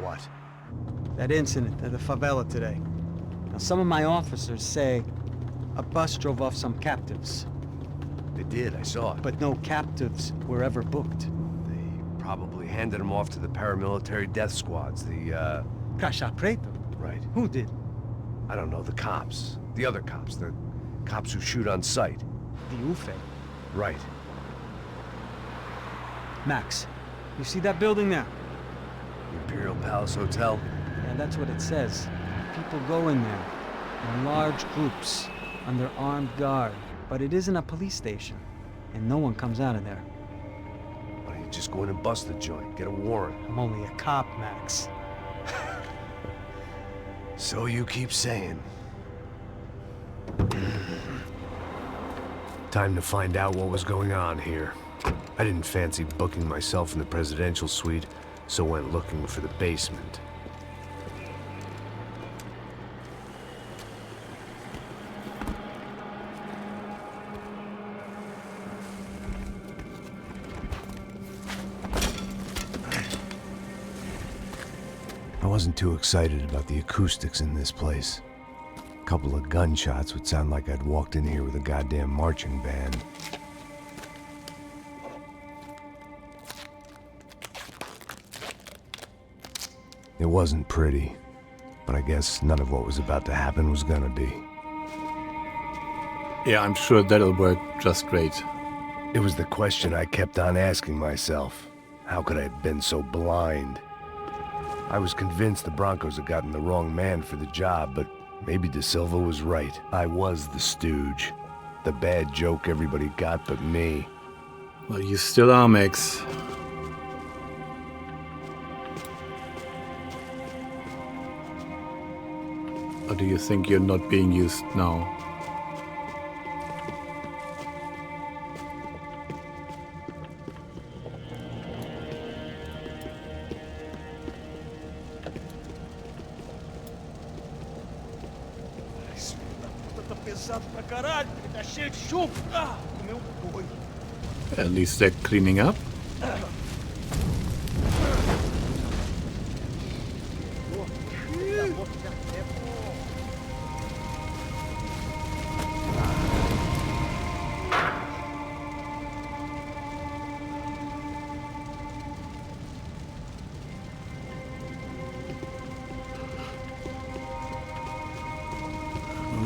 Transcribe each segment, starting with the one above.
what? That incident at the favela today. Now, some of my officers say a bus drove off some captives. They did, I saw it. But no captives were ever booked. They probably handed them off to the paramilitary death squads, the, Caixa Preta? Right. Who did? I don't know, the cops. The other cops, the cops who shoot on sight. The UFE. Right. Max, you see that building there? The Imperial Palace Hotel? Yeah, that's what it says. People go in there, in large groups, under armed guard. But it isn't a police station, and no one comes out of there. Why don't you just go in and bust the joint, get a warrant? I'm only a cop, Max. So you keep saying. Time to find out what was going on here. I didn't fancy booking myself in the presidential suite, so went looking for the basement. I wasn't too excited about the acoustics in this place. A couple of gunshots would sound like I'd walked in here with a goddamn marching band. It wasn't pretty, but I guess none of what was about to happen was gonna be. Yeah, I'm sure that'll work just great. It was the question I kept on asking myself. How could I have been so blind? I was convinced the Broncos had gotten the wrong man for the job, but maybe De Silva was right. I was the stooge. The bad joke everybody got but me. Well, you still are, Max. Or do you think you're not being used now? At least they're cleaning up.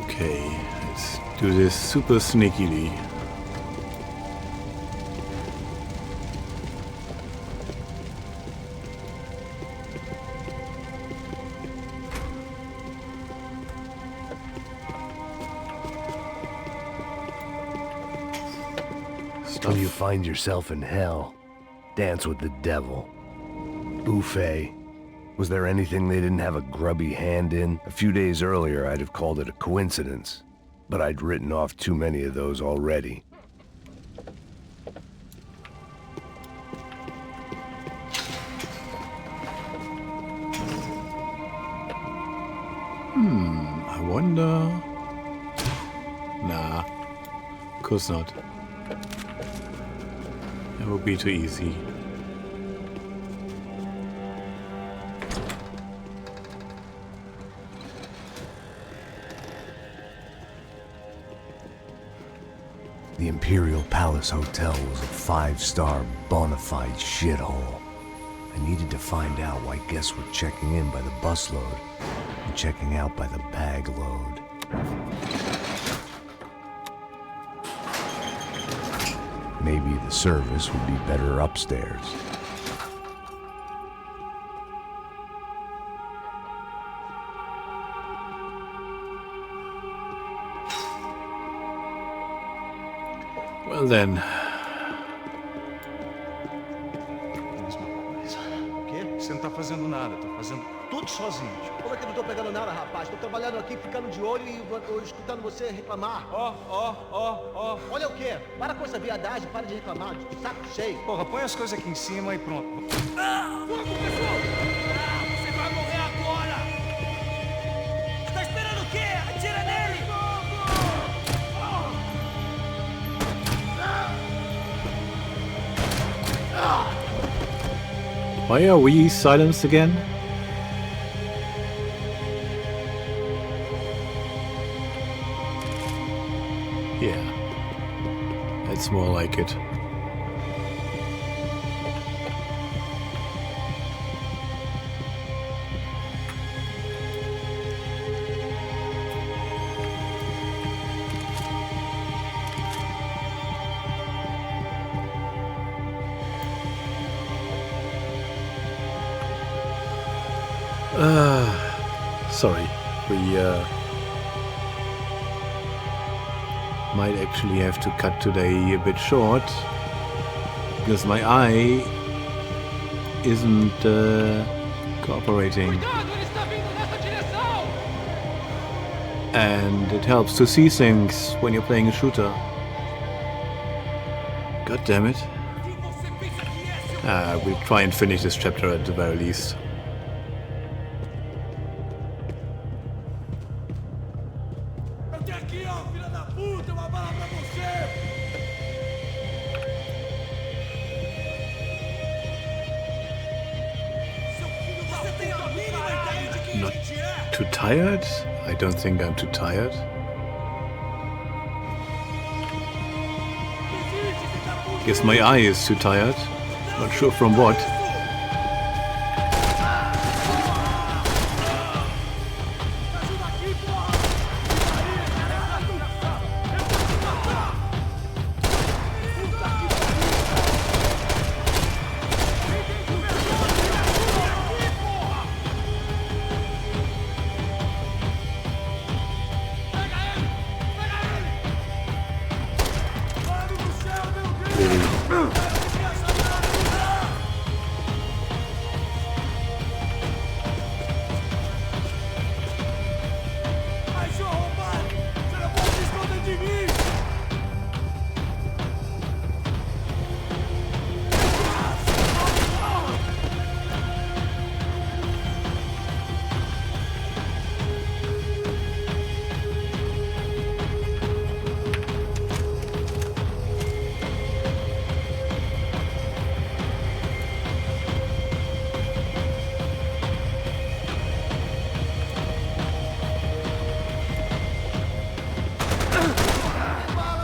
Okay, let's do this super sneakily. When you find yourself in hell, dance with the devil. Buffet. Was there anything they didn't have a grubby hand in? A few days earlier, I'd have called it a coincidence, but I'd written off too many of those already. I wonder... Nah, of course not. That would be too easy. The Imperial Palace Hotel was a 5-star bona fide shithole. I needed to find out why guests were checking in by the busload and checking out by the bag load. Maybe the service would be better upstairs. Well then. O quê? Você não tá fazendo nada, tô fazendo tudo sozinho. Como é que eu não tô pegando nada, rapaz? Tô trabalhando aqui, ficando de olho e escutando você reclamar. Ó. Olha o quê? Para com essa viadagem, para de reclamar. Saco cheio. Porra, põe as coisas aqui em cima e pronto. Fogo, pessoal! Você vai morrer agora! Tá esperando o quê? Atira nele! Why are we silenced again? Yeah. That's more like it. Sorry, we might actually have to cut today a bit short because my eye isn't cooperating, and it helps to see things when you're playing a shooter. God damn it. We'll try and finish this chapter at the very least. Not too tired? I don't think I'm too tired. Guess my eye is too tired. Not sure from what.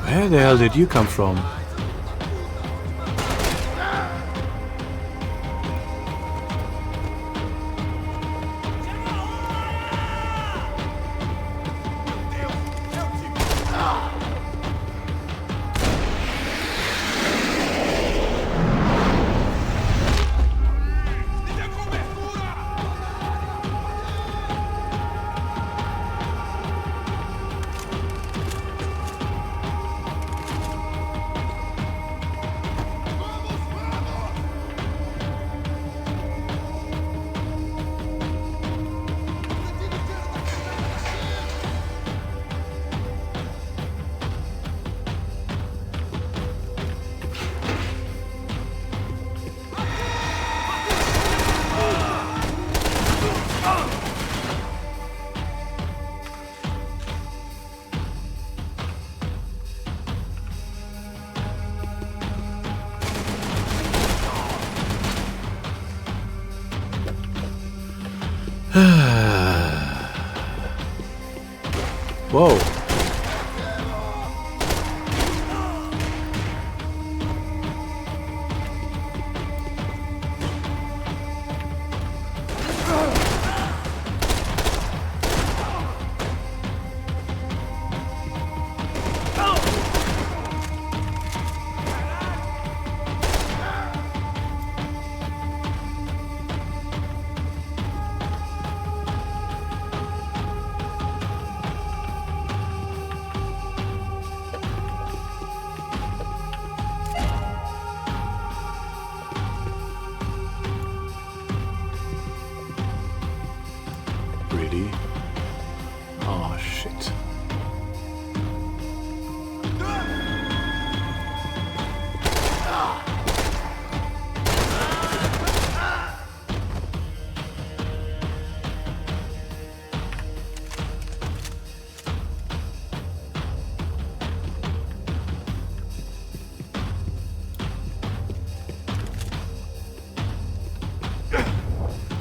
Where the hell did you come from? Whoa. Really? Oh, shit.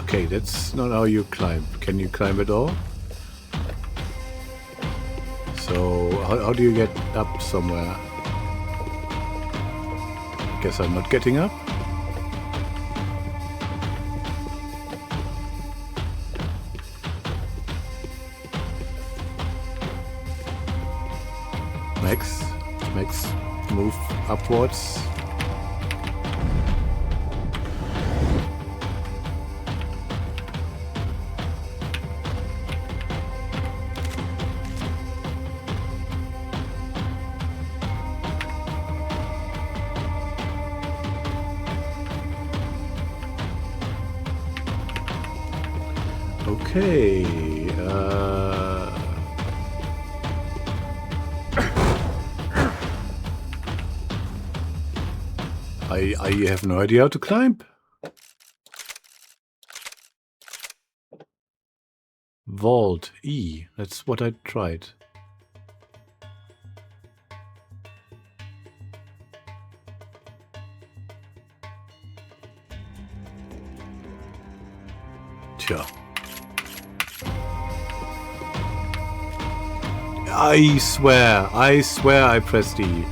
Okay, that's not how you climb. Can you climb at all? So, how do you get up somewhere? Guess I'm not getting up? Max, move upwards. Okay, I have no idea how to climb. Vault E. That's what I tried. Tja. I swear I pressed E.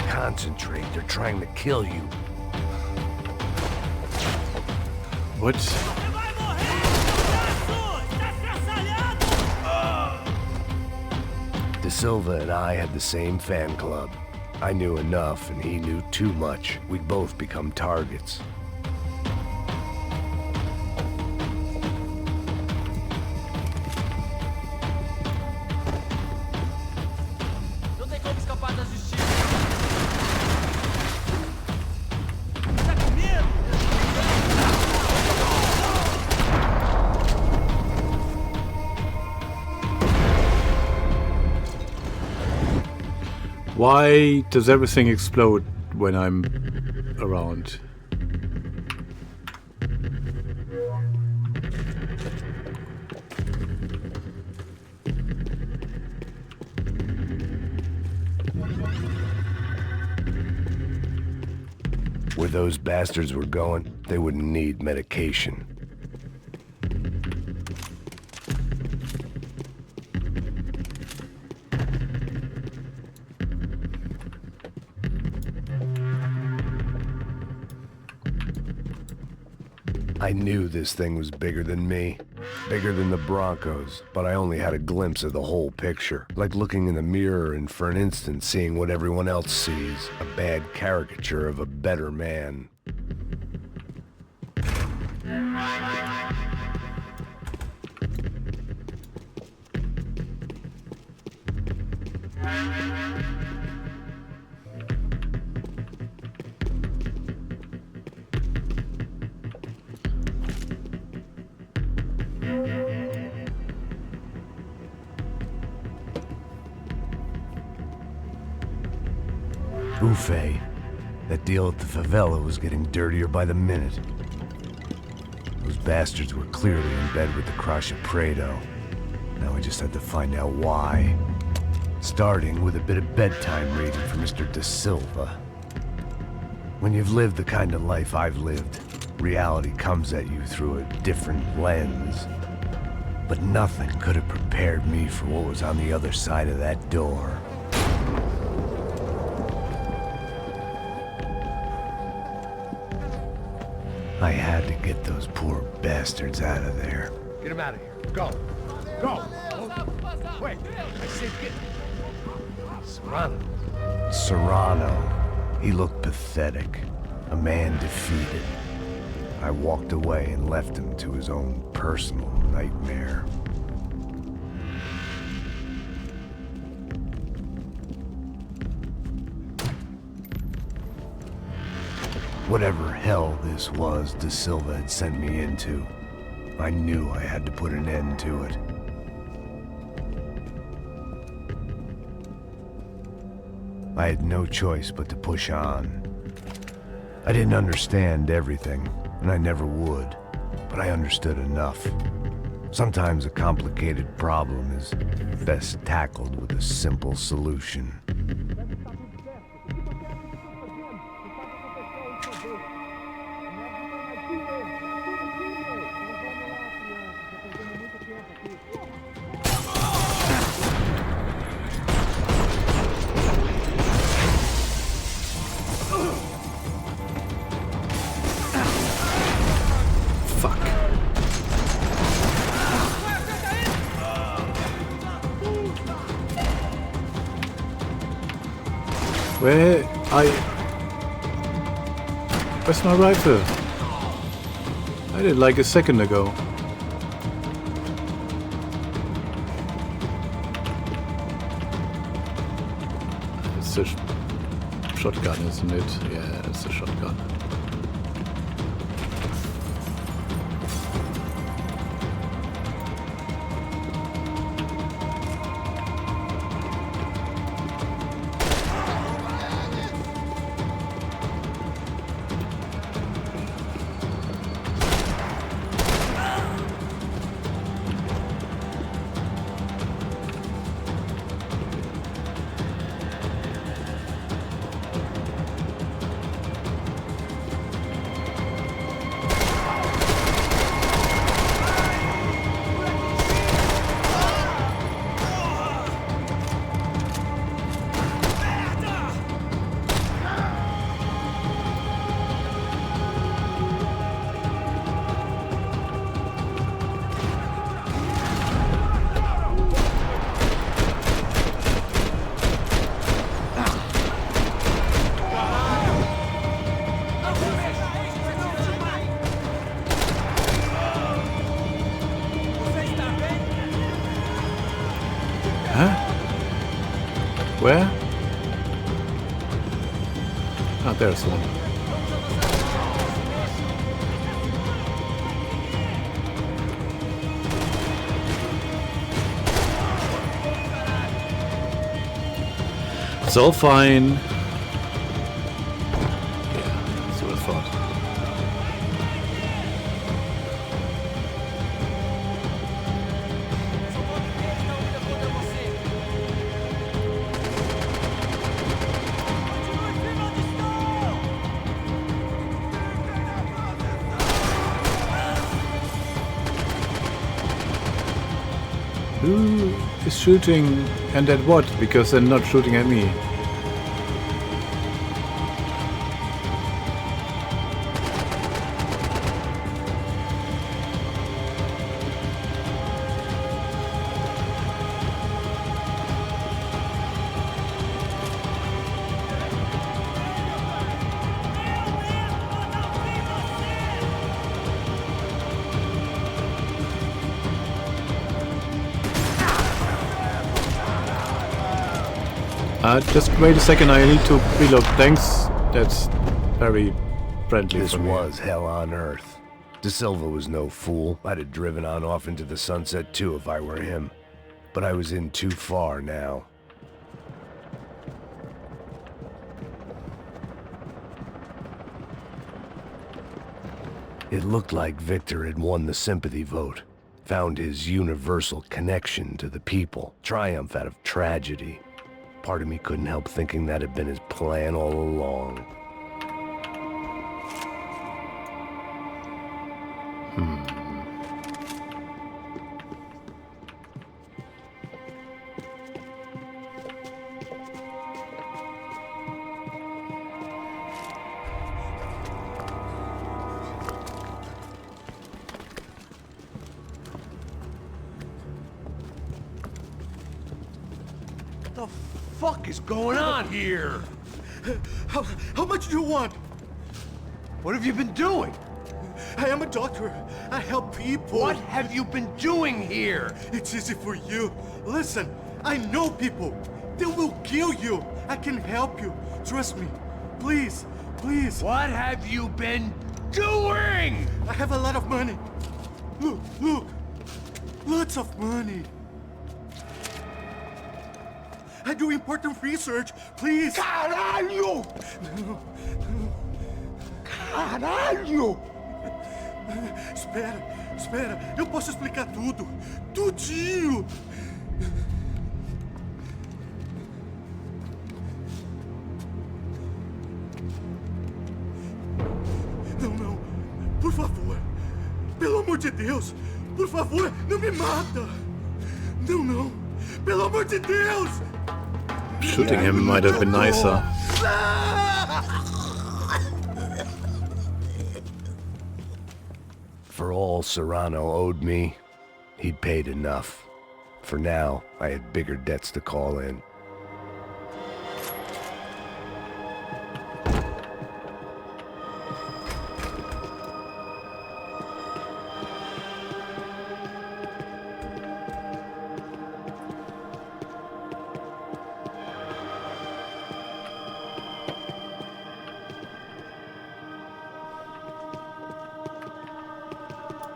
Concentrate, they're trying to kill you. What? Você vai morrer, palhaço! Está estraçalhado! De Silva and I had the same fan club. I knew enough and he knew too much. We'd both become targets. Não tem como escapar da justiça. Tá com medo? Why does everything explode when I'm around? Where those bastards were going, they wouldn't need medication. I knew this thing was bigger than me, bigger than the Broncos, but I only had a glimpse of the whole picture, like looking in the mirror and for an instant seeing what everyone else sees, a bad caricature of a better man. Buffet. That deal at the favela was getting dirtier by the minute. Those bastards were clearly in bed with the Crusher Prado. Now we just had to find out why. Starting with a bit of bedtime reading for Mr. De Silva. When you've lived the kind of life I've lived, reality comes at you through a different lens. But nothing could have prepared me for what was on the other side of that door. I had to get those poor bastards out of there. Get him out of here. Go. Go. Wait. I said get... Serrano. Serrano. He looked pathetic. A man defeated. I walked away and left him to his own personal nightmare. Whatever hell this was De Silva had sent me into, I knew I had to put an end to it. I had no choice but to push on. I didn't understand everything, and I never would, but I understood enough. Sometimes a complicated problem is best tackled with a simple solution. Where's my rifle? I did like a second ago. It's a shotgun, isn't it? Yeah, it's a shotgun. Where? Ah, there's one. It's all fine. Yeah, that's what I thought. Who is shooting and at what? Because they're not shooting at me. Just wait a second, I need to reload. Thanks. That's very friendly This for me. was hell on earth. De Silva was no fool. I'd have driven on off into the sunset too if I were him. But I was in too far now. It looked like Victor had won the sympathy vote. Found his universal connection to the people. Triumph out of tragedy. Part of me couldn't help thinking that had been his plan all along. What the fuck is going on here? How much do you want? What have you been doing? I am a doctor. I help people. What have you been doing here? It's easy for you. Listen, I know people. They will kill you. I can help you. Trust me. Please, please. What have you been doing? I have a lot of money. Look, look. Lots of money. I do important research. Please. Caralho! Caralho! Espera, espera. Eu posso explicar tudo. Tudinho. Não, não. Por favor. Pelo amor de Deus. Por favor, não me mata. Não, não. Pelo amor de Deus. Shooting him might have been nicer. For all Serrano owed me, he'd paid enough. For now, I had bigger debts to call in.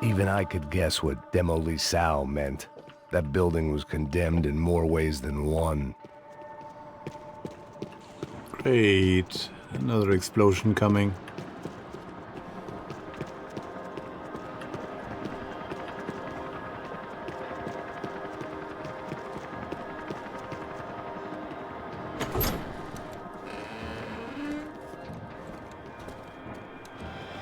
Even I could guess what demolição meant. That building was condemned in more ways than one. Great. Another explosion coming.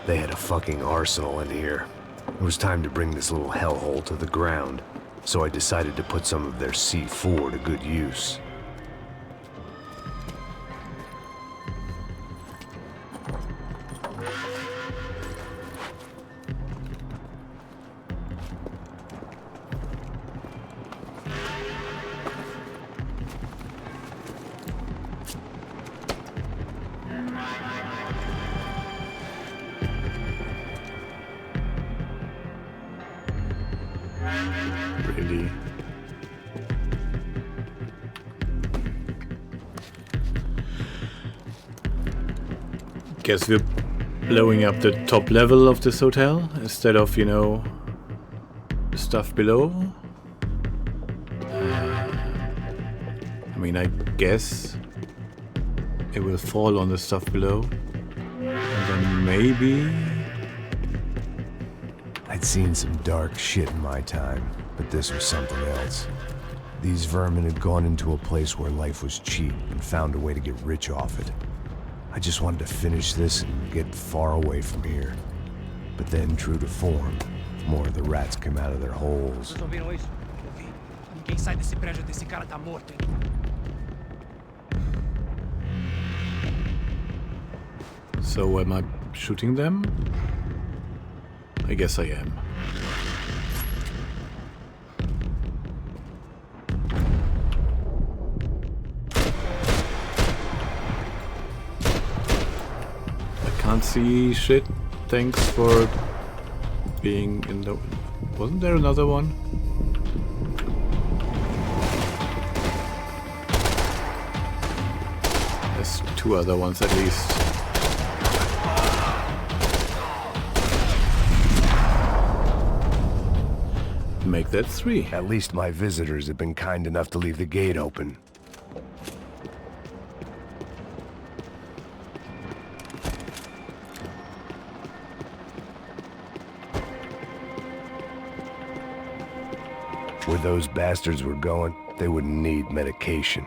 They had a fucking arsenal in here. It was time to bring this little hellhole to the ground, so I decided to put some of their C4 to good use. Really. Guess we're blowing up the top level of this hotel instead of, you know, the stuff below. I mean, I guess it will fall on the stuff below. And then maybe... I'd seen some dark shit in my time, but this was something else. These vermin had gone into a place where life was cheap and found a way to get rich off it. I just wanted to finish this and get far away from here. But then, true to form, more of the rats came out of their holes. Vocês ouviram isso? Eu vi. Ninguém sai desse prédio desse cara tá morto, hein? So am I shooting them? I guess I am. I can't see shit. Thanks for being in the... Wasn't there another one? There's two other ones at least. Make that 3. At least my visitors have been kind enough to leave the gate open. Where those bastards were going, they wouldn't need medication.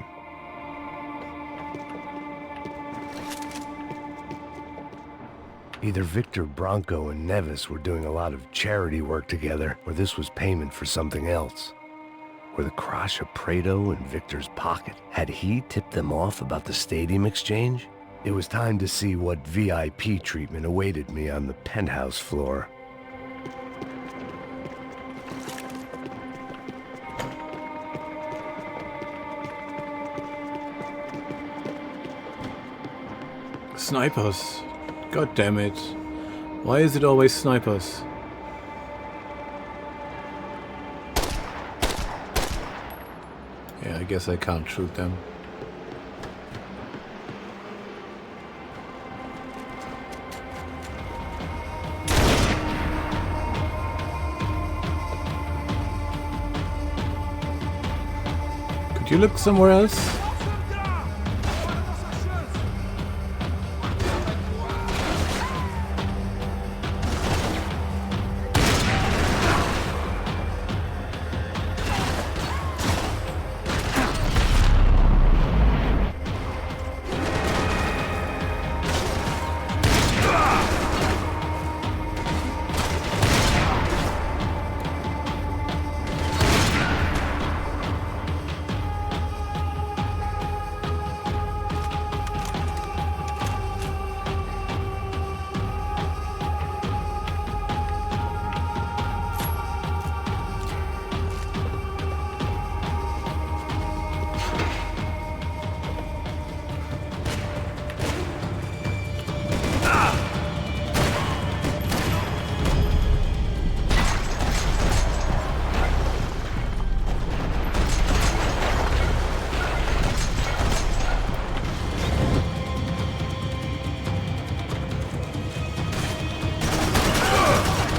Either Victor Branco and Nevis were doing a lot of charity work together, or this was payment for something else. Were the Crash of Prado in Victor's pocket? Had he tipped them off about the stadium exchange? It was time to see what VIP treatment awaited me on the penthouse floor. Snipers. God damn it. Why is it always snipers? Yeah, I guess I can't shoot them. Could you look somewhere else?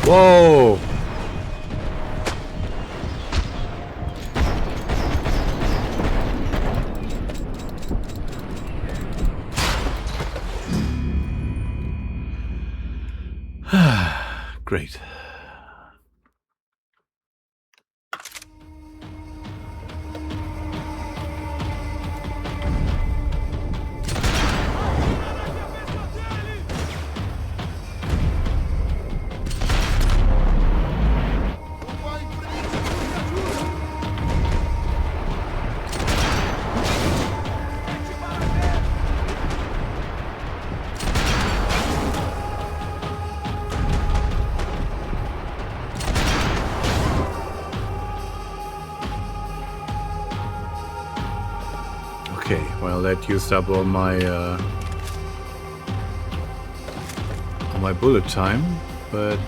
Whoa! Great. Okay, well that used up all my bullet time, but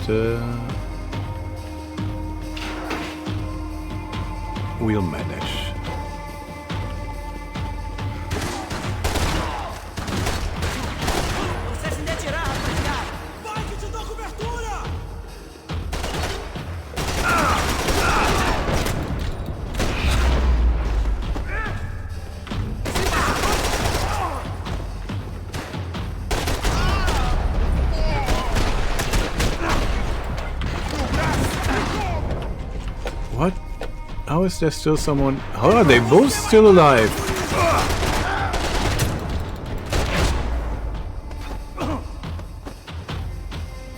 we'll manage. Você se retirar, rapaziada! Vai que te dou cobertura! What? How is there still someone? How are they both still alive?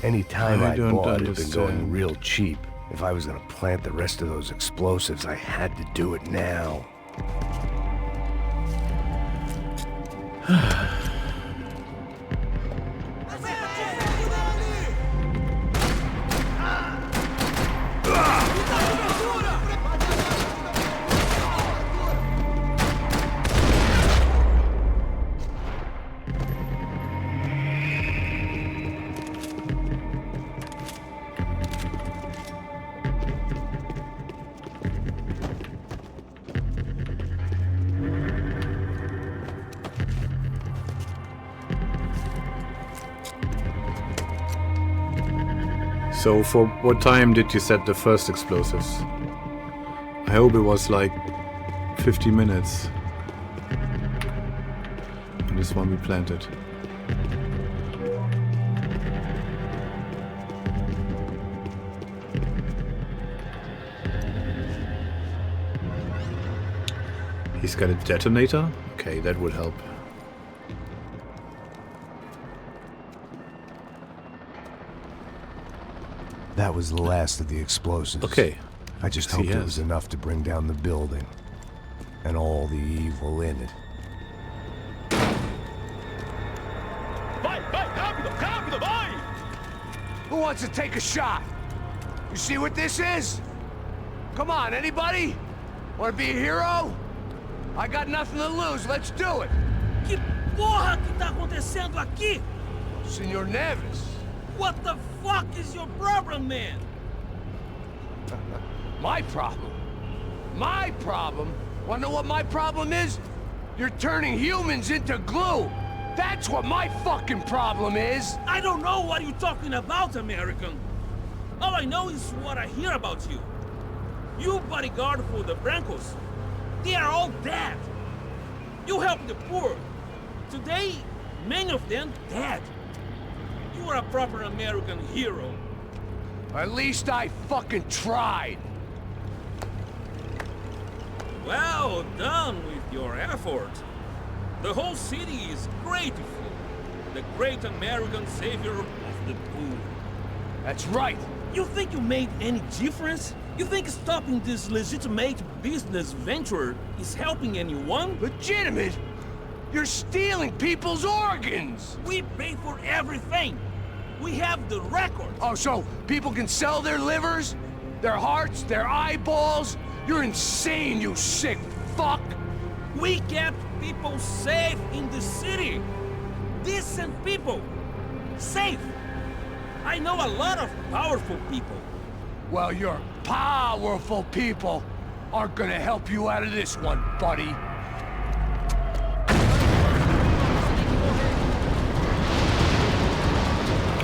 Any time I I don't bought had been going understand. real cheap. If I was gonna plant the rest of those explosives, I had to do it now. So for what time did you set the first explosives? I hope it was like 50 minutes. And this one we planted. He's got a detonator? Okay, that would help. That was the last of the explosives. Okay. I just Yes, he hoped it was has. enough to bring down the building. And all the evil in it. Vai, vai, rápido, rápido, vai! Who wants to take a shot? You see what this is? Come on, anybody? Want to be a hero? I got nothing to lose. Let's do it. Que porra que tá acontecendo aqui? Senor Neves. What the fuck is your problem, man? My problem? My problem? Wanna know what my problem is? You're turning humans into glue. That's what my fucking problem is. I don't know what you're talking about, American. All I know is what I hear about you. You bodyguard for the Brancos. They are all dead. You help the poor. Today, many of them dead. You are a proper American hero. At least I fucking tried. Well done with your effort. The whole city is grateful. The great American savior of the poor. That's right. You think you made any difference? You think stopping this legitimate business venture is helping anyone? Legitimate? You're stealing people's organs! We pay for everything. We have the record. Oh, so people can sell their livers? Their hearts? Their eyeballs? You're insane, you sick fuck! We kept people safe in the city. Decent people. Safe. I know a lot of powerful people. Well, your powerful people aren't gonna help you out of this one, buddy.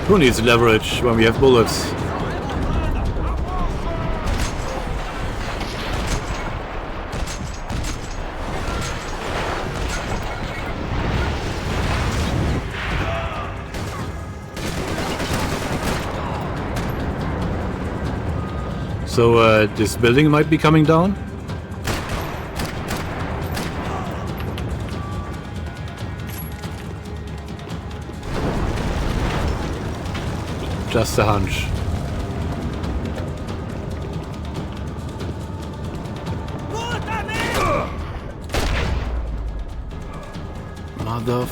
Who needs leverage when we have bullets? So, this building might be coming down? Just a hunch. Mother...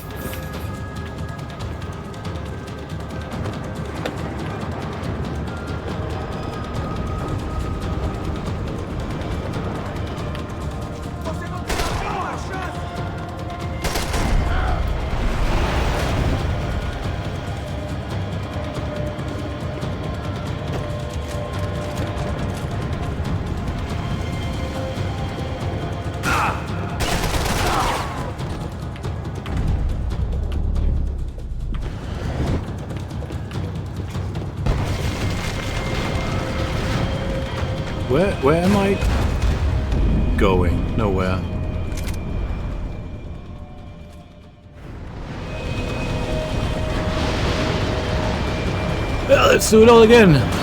Where am I going? Nowhere. Well, let's do it all again.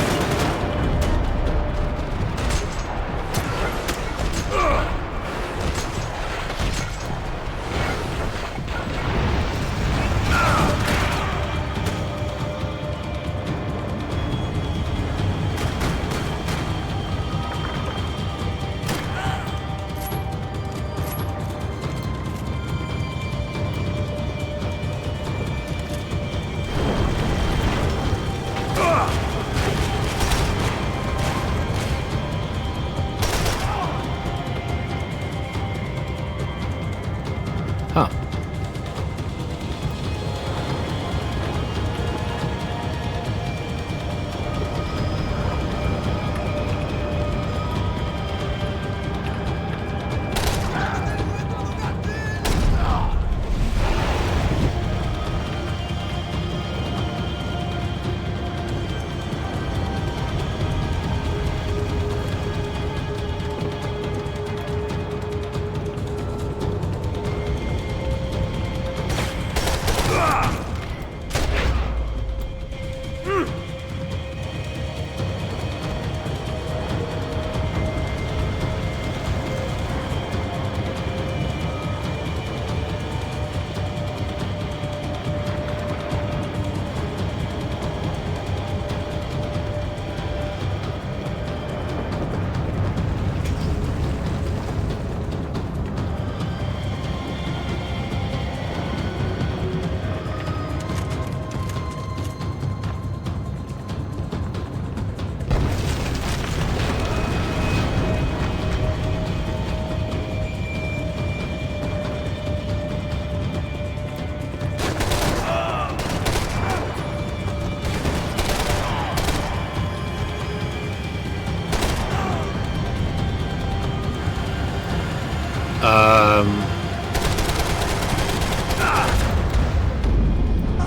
Huh.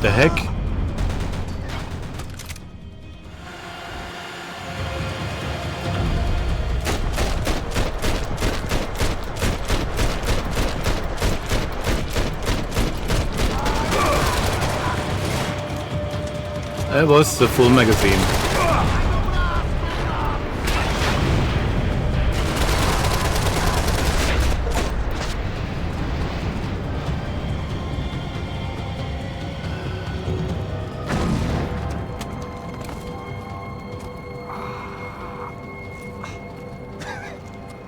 The heck? That was the full magazine.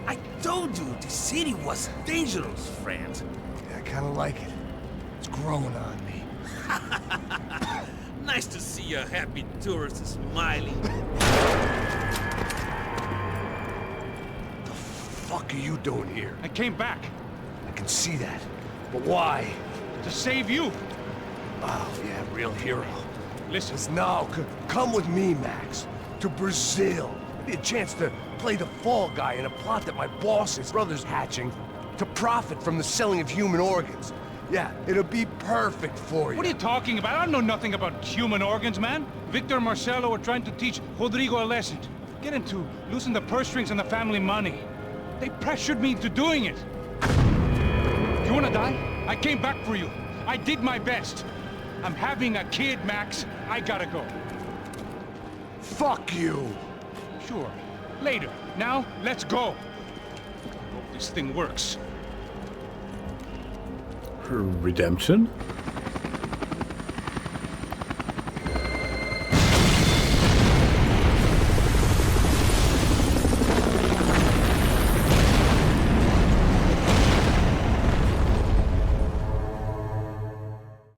I told you the city was dangerous, friend. Yeah, I kind of like it. It's growing on me. Nice to see a happy tourist smiling. The fuck are you doing here? I came back I can see that. But why? to save you. Oh, yeah, real hero. Listen, Now, come with me, Max. To Brazil. Be a chance to play the fall guy in a plot that my boss's brother's hatching to profit from the selling of human organs. Yeah, it'll be perfect for you. what are you talking about? I know nothing about human organs, man. Victor and Marcelo are trying to teach Rodrigo a lesson. Get him to loosen the purse strings on the family money. They pressured me into doing it. You wanna die? I came back for you. I did my best. I'm having a kid, Max. I gotta go. Fuck you! Sure. Later. Now, let's go. I hope this thing works. Redemption?